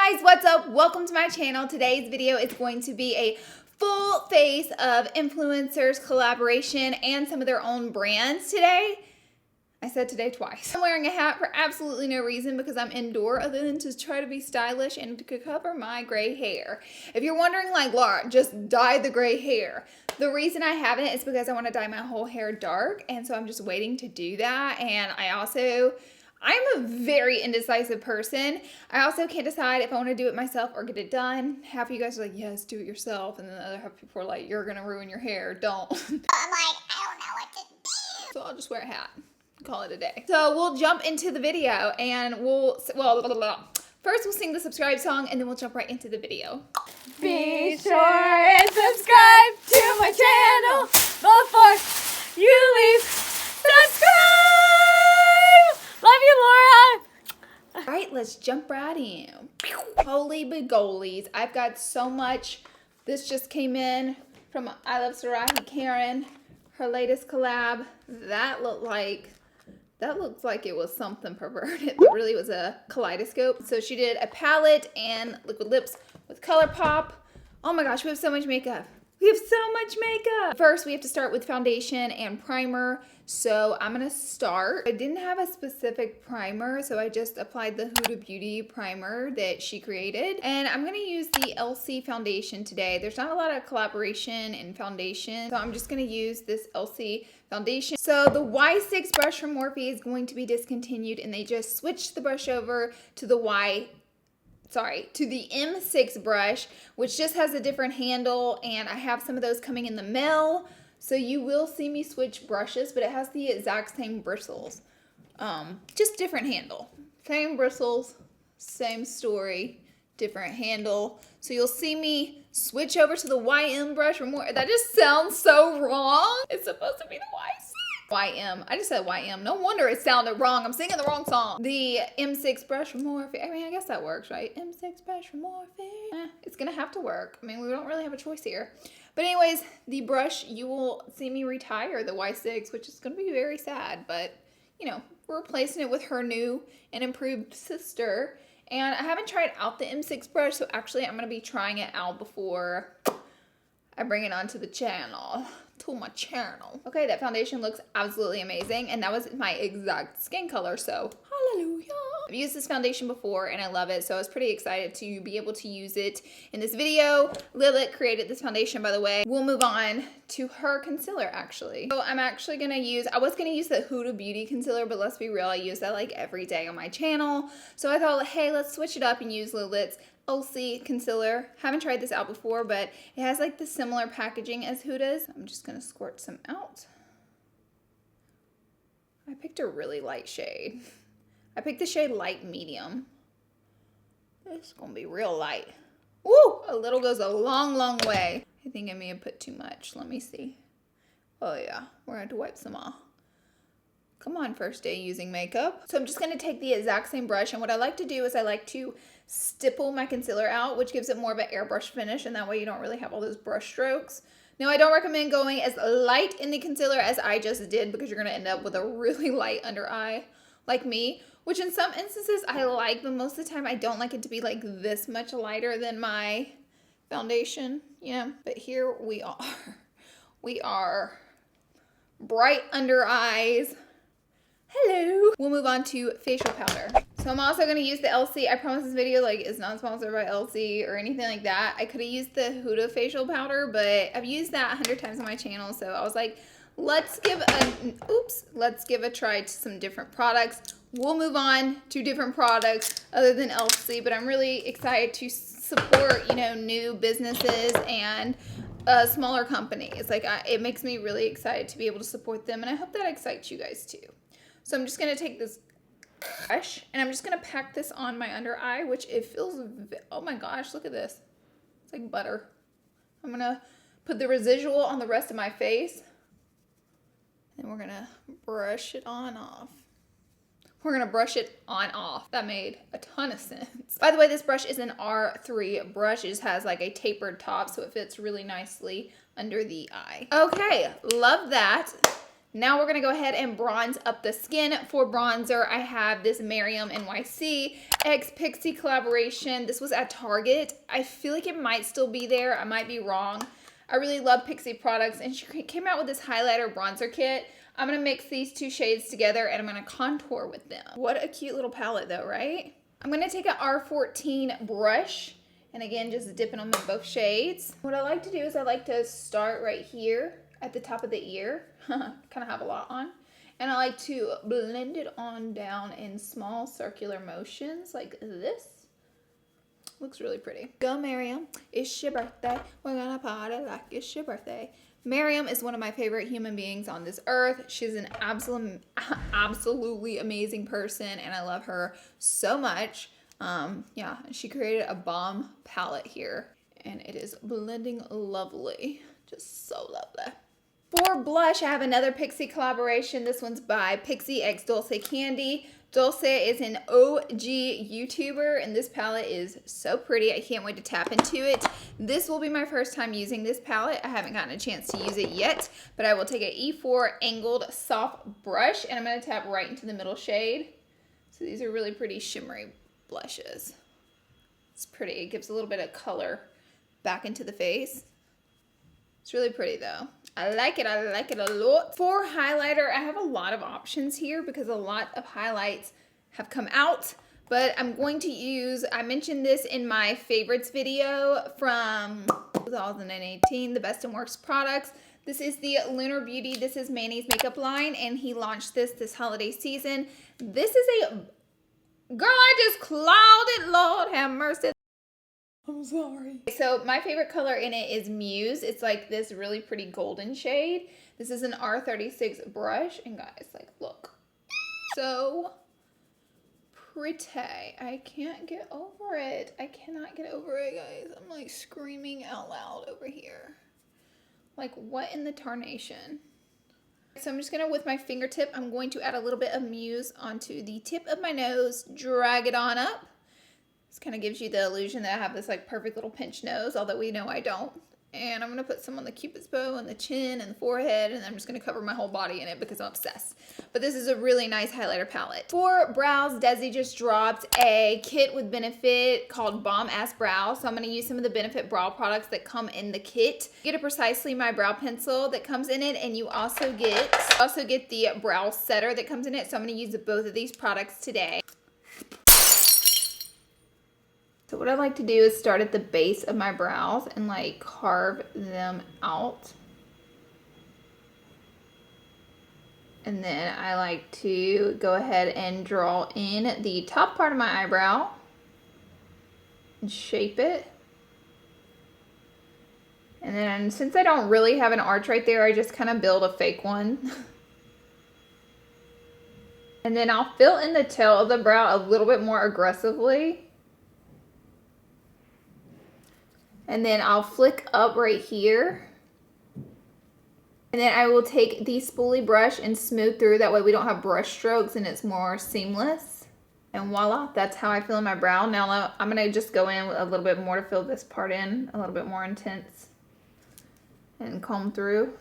Hey guys, what's up? Welcome to my channel. Today's video is going to be a full face of influencers collaboration and some of their own brands today. I said today twice. I'm wearing a hat for absolutely no reason because I'm indoor other than to try to be stylish and to cover my gray hair. If you're wondering, like, Laura, just dye the gray hair. The reason I haven't is because I want to dye my whole hair dark, and so I'm just waiting to do that. And I'm a very indecisive person. I also can't decide if I want to do it myself or get it done. Half of you guys are like, yes, do it yourself. And then the other half of people are like, you're going to ruin your hair. Don't. I'm like, I don't know what to do. So I'll just wear a hat. Call it a day. So we'll jump into the video and first we'll sing the subscribe song and then we'll jump right into the video. Be sure and subscribe to my channel before you leave. Subscribe! Love you, Laura! All right, let's jump right in. Holy begolies. I've got so much. This just came in from I Love Sarahi Karen, her latest collab. That looks like it was something perverted, but really it was a kaleidoscope. So she did a palette and liquid lips with ColourPop. Oh my gosh, we have so much makeup. We have so much makeup. First, we have to start with foundation and primer. So I'm gonna start. I didn't have a specific primer, so I just applied the Huda Beauty primer that she created. And I'm gonna use the LC foundation today. There's not a lot of collaboration in foundation, so I'm just gonna use this LC foundation. So the Y6 brush from Morphe is going to be discontinued, and they just switched the brush over to the M6 brush, which just has a different handle, and I have some of those coming in the mail. So you will see me switch brushes, but it has the exact same bristles. Just different handle. Same bristles, same story, different handle. So you'll see me switch over to the YM brush for more. That just sounds so wrong. It's supposed to be the Y6. YM. I just said YM. No wonder it sounded wrong. I'm singing the wrong song. The M6 brush from Morphe. I mean, I guess that works, right? M6 brush from Morphe. It's gonna have to work. I mean, we don't really have a choice here. But anyways, the brush, you will see me retire the Y6, which is gonna be very sad, but you know, we're replacing it with her new and improved sister. And I haven't tried out the M6 brush, so actually I'm gonna be trying it out before I bring it onto the channel. Okay, that foundation looks absolutely amazing, and that was my exact skin color, so hallelujah. I've used this foundation before and I love it, so I was pretty excited to be able to use it in this video. Lilith created this foundation, by the way. We'll move on to her concealer, actually. So I'm actually gonna use, I was gonna use the Huda Beauty concealer, but let's be real, I use that like every day on my channel. So I thought, hey, let's switch it up and use Lilith's LC concealer. Haven't tried this out before, but it has like the similar packaging as Huda's. I'm just gonna squirt some out. I picked a really light shade. I picked the shade light medium. This is gonna be real light. Woo! A little goes a long, long way. I think I may have put too much. Let me see. Oh yeah, we're gonna have to wipe some off. Come on, first day using makeup. So I'm just gonna take the exact same brush, and what I like to do is I like to stipple my concealer out, which gives it more of an airbrush finish, and that way you don't really have all those brush strokes. Now, I don't recommend going as light in the concealer as I just did because you're gonna end up with a really light under eye like me, which in some instances I like, but most of the time I don't like it to be like this much lighter than my foundation, you know? But here we are. We are bright under eyes. Hello. We'll move on to facial powder. So I'm also going to use the LC. I promise this video like is not sponsored by LC or anything like that. I could have used the Huda facial powder, but I've used that 100 times on my channel. So I was like, let's give a try to some different products. We'll move on to different products other than LC, but I'm really excited to support, you know, new businesses and smaller companies. Like it makes me really excited to be able to support them, and I hope that excites you guys too. So I'm just going to take this brush and I'm just going to pack this on my under eye, which it feels, oh my gosh, look at this. It's like butter. I'm going to put the residual on the rest of my face, and we're going to brush it on off. We're going to brush it on off. That made a ton of sense. By the way, this brush is an R3 brush. It just has like a tapered top, so it fits really nicely under the eye. Okay, love that. Now we're gonna go ahead and bronze up the skin. For bronzer, I have this Miriam NYC X Pixie collaboration. This was at Target. I feel like it might still be there. I might be wrong. I really love Pixie products, and she came out with this highlighter bronzer kit. I'm gonna mix these two shades together and I'm gonna contour with them. What a cute little palette though, right? I'm gonna take an R14 brush, and again, just dipping them in both shades. What I like to do is I like to start right here at the top of the ear. Kind of have a lot on. And I like to blend it on down in small circular motions like this. Looks really pretty. Go Miriam, it's your birthday. We're gonna party like it's your birthday. Miriam is one of my favorite human beings on this earth. She's an absolutely amazing person, and I love her so much. Yeah, she created a bomb palette here, and it is blending lovely. Just so lovely. For blush, I have another Pixie collaboration. This one's by Pixie X Dulce Candy. Dulce is an OG YouTuber, and this palette is so pretty. I can't wait to tap into it. This will be my first time using this palette. I haven't gotten a chance to use it yet, but I will take an E4 angled soft brush, and I'm going to tap right into the middle shade. So these are really pretty shimmery blushes. It's pretty. It gives a little bit of color back into the face. It's really pretty though. I like it a lot. For highlighter, I have a lot of options here because a lot of highlights have come out, but I'm going to use, I mentioned this in my favorites video from 2018, the best and worst products. This is the Lunar Beauty, this is Manny's makeup line, and he launched this holiday season. This is a, girl, I just clawed it, Lord have mercy. I'm sorry. So my favorite color in it is Muse. It's like this really pretty golden shade. This is an R36 brush. And guys, like, look. So pretty. I can't get over it. I cannot get over it, guys. I'm like screaming out loud over here. Like, what in the tarnation? So I'm just gonna, with my fingertip, I'm going to add a little bit of Muse onto the tip of my nose, drag it on up. This kind of gives you the illusion that I have this like perfect little pinch nose, although we know I don't. And I'm going to put some on the cupid's bow and the chin and the forehead, and I'm just going to cover my whole body in it because I'm obsessed. But this is a really nice highlighter palette. For brows, Desi just dropped a kit with Benefit called Bomb Ass Brow. So I'm going to use some of the Benefit brow products that come in the kit. You get a Precisely My Brow Pencil that comes in it, and you also get the brow setter that comes in it. So I'm going to use both of these products today. So what I like to do is start at the base of my brows and like carve them out. And then I like to go ahead and draw in the top part of my eyebrow and shape it. And then since I don't really have an arch right there, I just kind of build a fake one. And then I'll fill in the tail of the brow a little bit more aggressively. And then I'll flick up right here. And then I will take the spoolie brush and smooth through. That way we don't have brush strokes and it's more seamless. And voila, that's how I fill in my brow. Now I'm gonna just go in with a little bit more to fill this part in, a little bit more intense. And comb through.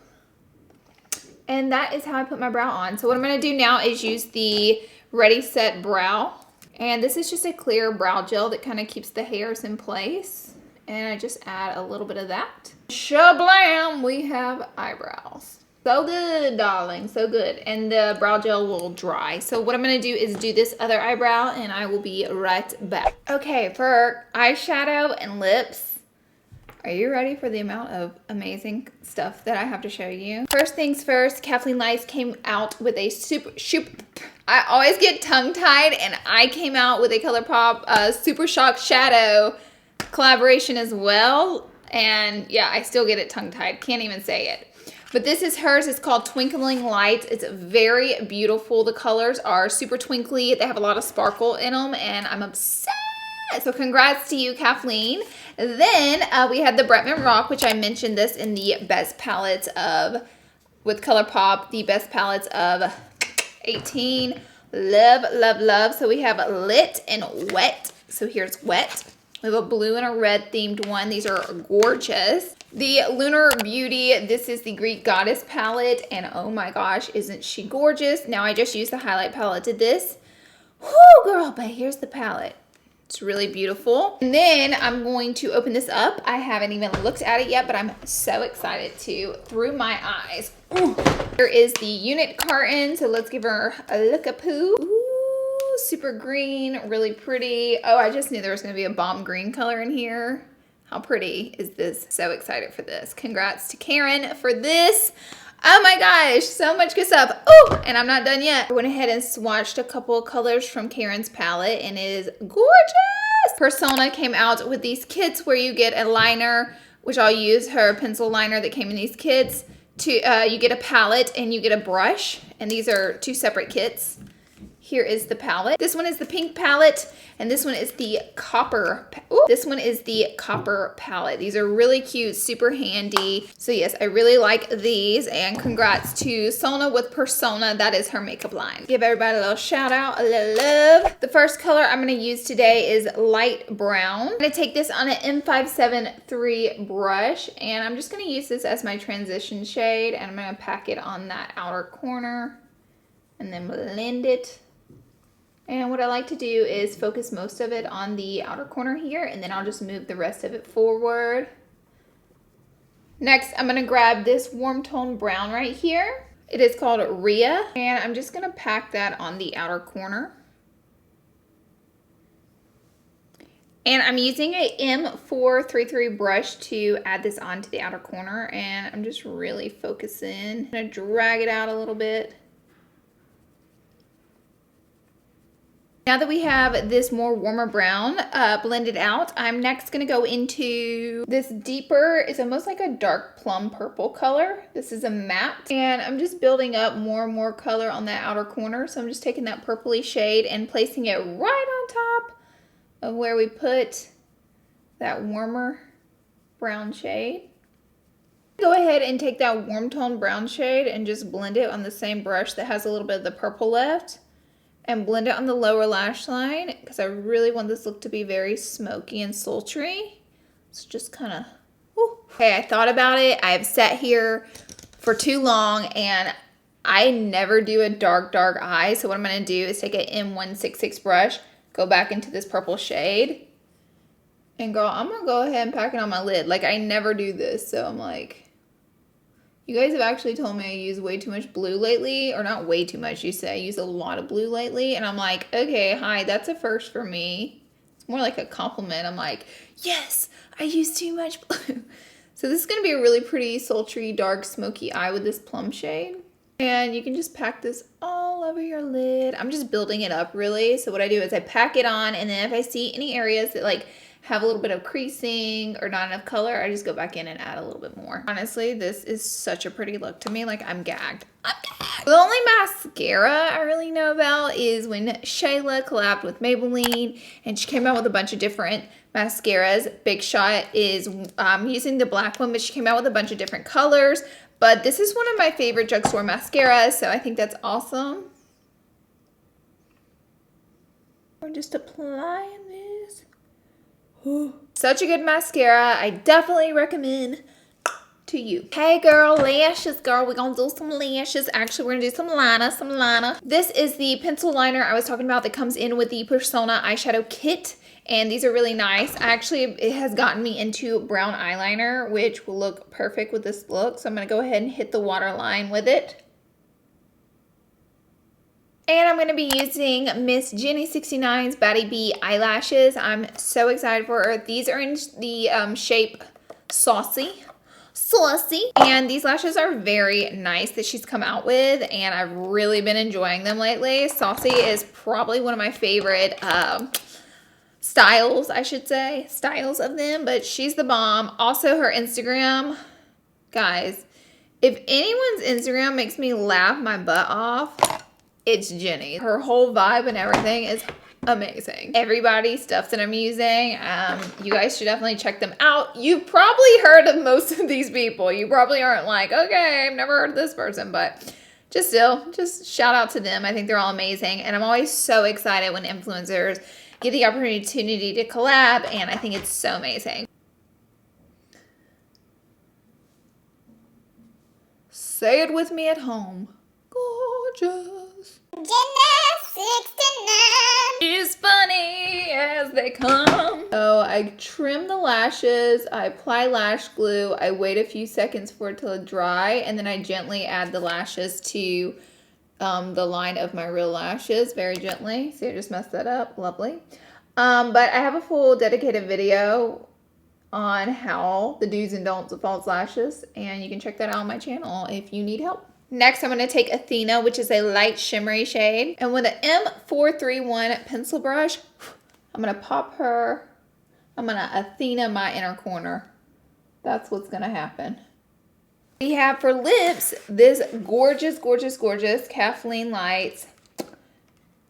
And that is how I put my brow on. So what I'm gonna do now is use the Ready Set Brow. And this is just a clear brow gel that kind of keeps the hairs in place. And I just add a little bit of that. Shablam! We have eyebrows. So good, darling, so good. And the brow gel will dry. So what I'm gonna do is do this other eyebrow and I will be right back. Okay, for eyeshadow and lips, are you ready for the amount of amazing stuff that I have to show you? First things first, Kathleen Lights came out with a I always get tongue-tied, and I came out with a ColourPop Super Shock Shadow collaboration as well. And yeah, I still get it tongue-tied. Can't even say it. But this is hers. It's called Twinkling Lights. It's very beautiful. The colors are super twinkly. They have a lot of sparkle in them, and I'm obsessed. So congrats to you, Kathleen. Then we had the Bretman Rock, which I mentioned this in the best palettes of, with ColourPop, the best palettes of 18. Love, love, love. So we have Lit and Wet. So here's Wet. We have a blue and a red themed one. These are gorgeous. The Lunar Beauty, this is the Greek Goddess palette, and oh my gosh, isn't she gorgeous? Now I just used the highlight palette to this. Whoo, girl, but here's the palette. It's really beautiful. And then I'm going to open this up. I haven't even looked at it yet, but I'm so excited to, through my eyes. Ooh. Here is the unit carton, so let's give her a look-a-poo. Ooh, super green, really pretty. Oh, I just knew there was gonna be a bomb green color in here. How pretty is this? So excited for this. Congrats to Karen for this. Oh my gosh, so much good stuff. Oh, and I'm not done yet. I went ahead and swatched a couple of colors from Karen's palette, and it is gorgeous. Persona came out with these kits where you get a liner, which I'll use her pencil liner that came in these kits. You get a palette and you get a brush, and these are 2 separate kits. Here is the palette. This one is the pink palette, and this one is the copper. Ooh, this one is the copper palette. These are really cute, super handy. So yes, I really like these, and congrats to Sona with Persona. That is her makeup line. Give everybody a little shout out, a little love. The first color I'm gonna use today is light brown. I'm gonna take this on an M573 brush, and I'm just gonna use this as my transition shade, and I'm gonna pack it on that outer corner and then blend it. And what I like to do is focus most of it on the outer corner here, and then I'll just move the rest of it forward. Next, I'm gonna grab this warm tone brown right here. It is called Rhea, and I'm just gonna pack that on the outer corner. And I'm using a M433 brush to add this onto the outer corner, and I'm just really focusing. I'm gonna drag it out a little bit. Now that we have this more warmer brown blended out, I'm next gonna go into this deeper, it's almost like a dark plum purple color. This is a matte, and I'm just building up more and more color on that outer corner. So I'm just taking that purpley shade and placing it right on top of where we put that warmer brown shade. Go ahead and take that warm tone brown shade and just blend it on the same brush that has a little bit of the purple left, and blend it on the lower lash line, because I really want this look to be very smoky and sultry. So just kind of, okay, I thought about it. I've sat here for too long, and I never do a dark eye. So what I'm gonna do is take an M166 brush, go back into this purple shade, and girl, I'm gonna go ahead and pack it on my lid. Like, I never do this, so I'm like, you guys have actually told me I use way too much blue lately, or not way too much, you say I use a lot of blue lately, and I'm like, okay, hi, that's a first for me. It's more like a compliment. I'm like, yes, I use too much blue. So this is gonna be a really pretty, sultry, dark, smoky eye with this plum shade. And you can just pack this all over your lid. I'm just building it up really. So what I do is I pack it on, and then if I see any areas that like have a little bit of creasing or not enough color, I just go back in and add a little bit more. Honestly, this is such a pretty look to me. Like, I'm gagged. I'm gagged. The only mascara I really know about is when Shayla collabed with Maybelline, and she came out with a bunch of different mascaras. Big Shot is using the black one, but she came out with a bunch of different colors. But this is one of my favorite drugstore mascaras, so I think that's awesome. We're just applying this. Such a good mascara. I definitely recommend to you. Hey girl, lashes, girl. We're gonna do some lashes. Actually, we're gonna do some liner. This is the pencil liner I was talking about that comes in with the Persona eyeshadow kit. And these are really nice. It has gotten me into brown eyeliner, which will look perfect with this look. So I'm gonna go ahead and hit the waterline with it. And I'm going to be using Miss Jenny 69's Batty Bee eyelashes. I'm so excited for her. These are in the shape Saucy. And these lashes are very nice that she's come out with, and I've really been enjoying them lately. Saucy is probably one of my favorite styles, I should say. Styles of them, but she's the bomb. Also, her Instagram, guys, if anyone's Instagram makes me laugh my butt off, it's Jenny. Her whole vibe and everything is amazing. Everybody's stuff that I'm using, you guys should definitely check them out. You've probably heard of most of these people. You probably aren't like, okay, I've never heard of this person, but just shout out to them. I think they're all amazing, and I'm always so excited when influencers get the opportunity to collab, and I think it's so amazing. Say it with me at home. Gorgeous. Gymnastics tonight is funny as they come. So I trim the lashes, I apply lash glue, I wait a few seconds for it to dry, and then I gently add the lashes to the line of my real lashes, very gently. See, I just messed that up. Lovely. But I have a full dedicated video on how the do's and don'ts of false lashes, and you can check that out on my channel if you need help. Next, I'm going to take Athena, which is a light shimmery shade, and with an M431 pencil brush, I'm going to pop her. I'm going to Athena my inner corner. That's what's going to happen. We have for lips this gorgeous, gorgeous, gorgeous Kathleen Lights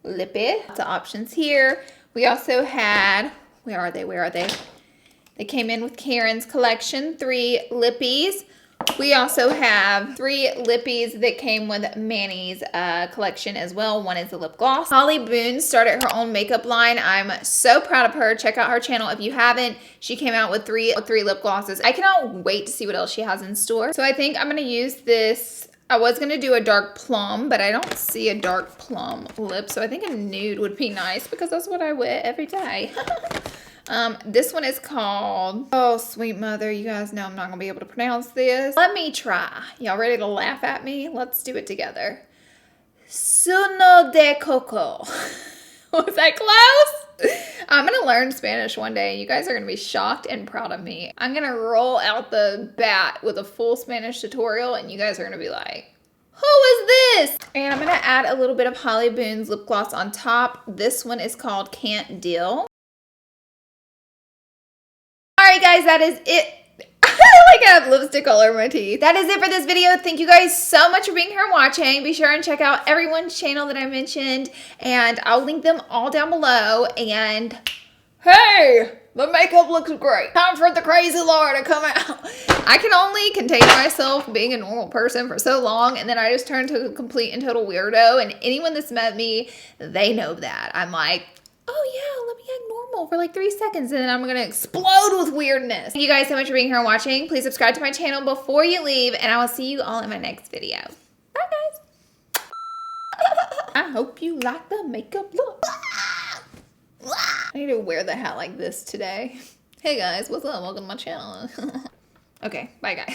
lippy. Lots of options here. We also had, where are they? Where are they? They came in with Karen's collection, 3 lippies. We also have 3 lippies that came with Manny's collection as well. One is a lip gloss. Holly Boone started her own makeup line. I'm so proud of her. Check out her channel if you haven't. She came out with three lip glosses. I cannot wait to see what else she has in store. So I think I'm going to use this. I was going to do a dark plum, but I don't see a dark plum lip. So I think a nude would be nice because that's what I wear every day. This one is called, oh sweet mother, you guys know I'm not gonna be able to pronounce this. Let me try. Y'all ready to laugh at me? Let's do it together. Suno de coco. Was that close? I'm gonna learn Spanish one day and you guys are gonna be shocked and proud of me. I'm gonna roll out the bat with a full Spanish tutorial and you guys are gonna be like, who is this? And I'm gonna add a little bit of Holly Boone's lip gloss on top. This one is called Can't Deal. Alright guys, that is it. Like I have lipstick all over my teeth. That is it for this video. Thank you guys so much for being here and watching. Be sure and check out everyone's channel that I mentioned. And I'll link them all down below. And hey, the makeup looks great. Time for the crazy Laura to come out. I can only contain myself being a normal person for so long. And then I just turned to a complete and total weirdo. And anyone that's met me, they know that. I'm like, oh yeah, let me act normal for like 3 seconds and then I'm gonna explode with weirdness. Thank you guys so much for being here and watching. Please subscribe to my channel before you leave and I will see you all in my next video. Bye guys. I hope you like the makeup look. I need to wear the hat like this today. Hey guys, what's up? Welcome to my channel. Okay, bye guys.